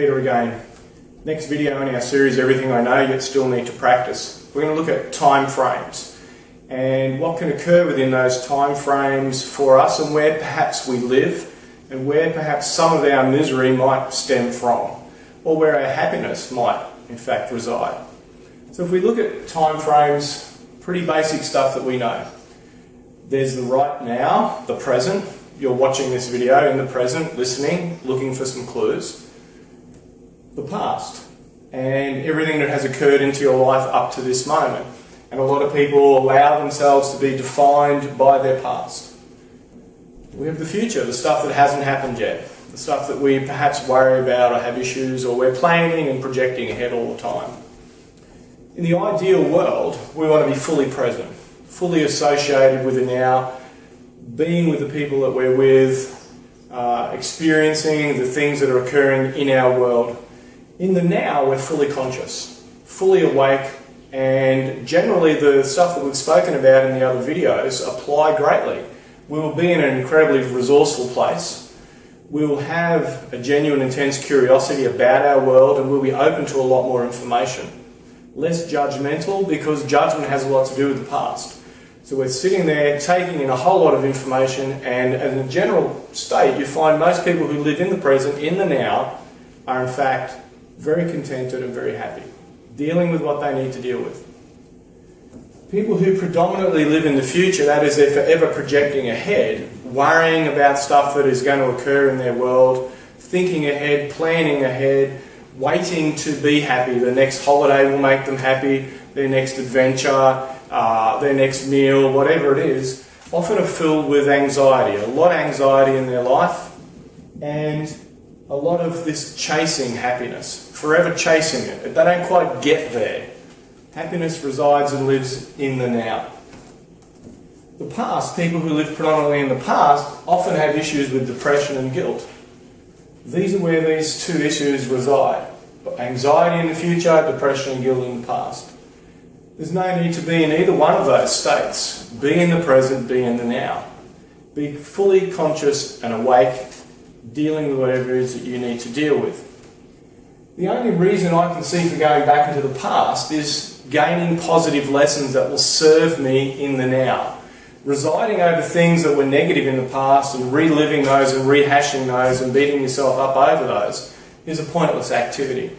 Peter again. Next video in our series, Everything I Know Yet Still Need to Practice. We're going to look at time frames and what can occur within those time frames for us and where perhaps we live and where perhaps some of our misery might stem from or where our happiness might in fact reside. So if we look at time frames, pretty basic stuff that we know. There's the right now, the present. You're watching this video in the present, listening, looking for some clues. The past, and everything that has occurred into your life up to this moment. And a lot of people allow themselves to be defined by their past. We have the future, the stuff that hasn't happened yet. The stuff that we perhaps worry about or have issues, or we're planning and projecting ahead all the time. In the ideal world, we want to be fully present, fully associated with the now, being with the people that we're with, experiencing the things that are occurring in our world. In the now, we're fully conscious, fully awake, and generally the stuff that we've spoken about in the other videos apply greatly. We will be in an incredibly resourceful place. We will have a genuine, intense curiosity about our world, and we'll be open to a lot more information. Less judgmental, because judgment has a lot to do with the past. So we're sitting there taking in a whole lot of information, and in a general state you find most people who live in the present, in the now, are in fact very contented and very happy, dealing with what they need to deal with. People who predominantly live in the future, that is, they're forever projecting ahead, worrying about stuff that is going to occur in their world, thinking ahead, planning ahead, waiting to be happy. The next holiday will make them happy, their next adventure, their next meal, whatever it is, often are filled with anxiety, a lot of anxiety in their life, and a lot of this chasing happiness, forever chasing it. They don't quite get there. Happiness resides and lives in the now. The past, people who live predominantly in the past, often have issues with depression and guilt. These are where these two issues reside. Anxiety in the future, depression and guilt in the past. There's no need to be in either one of those states. Be in the present, be in the now. Be fully conscious and awake, dealing with whatever it is that you need to deal with. The only reason I can see for going back into the past is gaining positive lessons that will serve me in the now. Residing over things that were negative in the past and reliving those and rehashing those and beating yourself up over those is a pointless activity.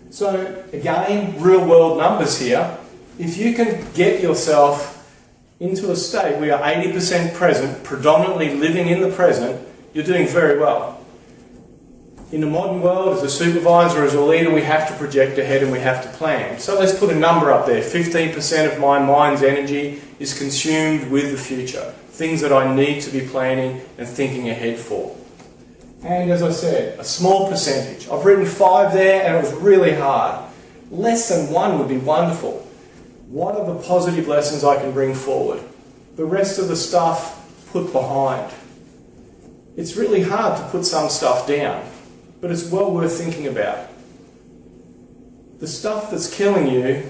So again, real world numbers here. If you can get yourself into a state where you're 80% present, predominantly living in the present, you're doing very well. In the modern world, as a supervisor, as a leader, we have to project ahead and we have to plan. So let's put a number up there. 15% of my mind's energy is consumed with the future. Things that I need to be planning and thinking ahead for. And as I said, a small percentage. I've written 5 there and it was really hard. Less than 1 would be wonderful. What are the positive lessons I can bring forward? The rest of the stuff put behind. It's really hard to put some stuff down, but it's well worth thinking about. The stuff that's killing you,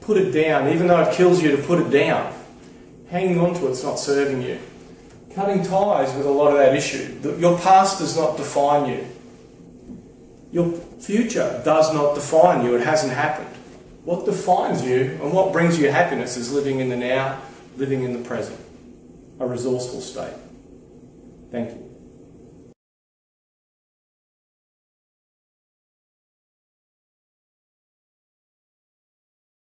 put it down, even though it kills you to put it down. Hanging on to it's not serving you. Cutting ties with a lot of that issue. Your past does not define you. Your future does not define you. It hasn't happened. What defines you and what brings you happiness is living in the now, living in the present. A resourceful state. Thank you.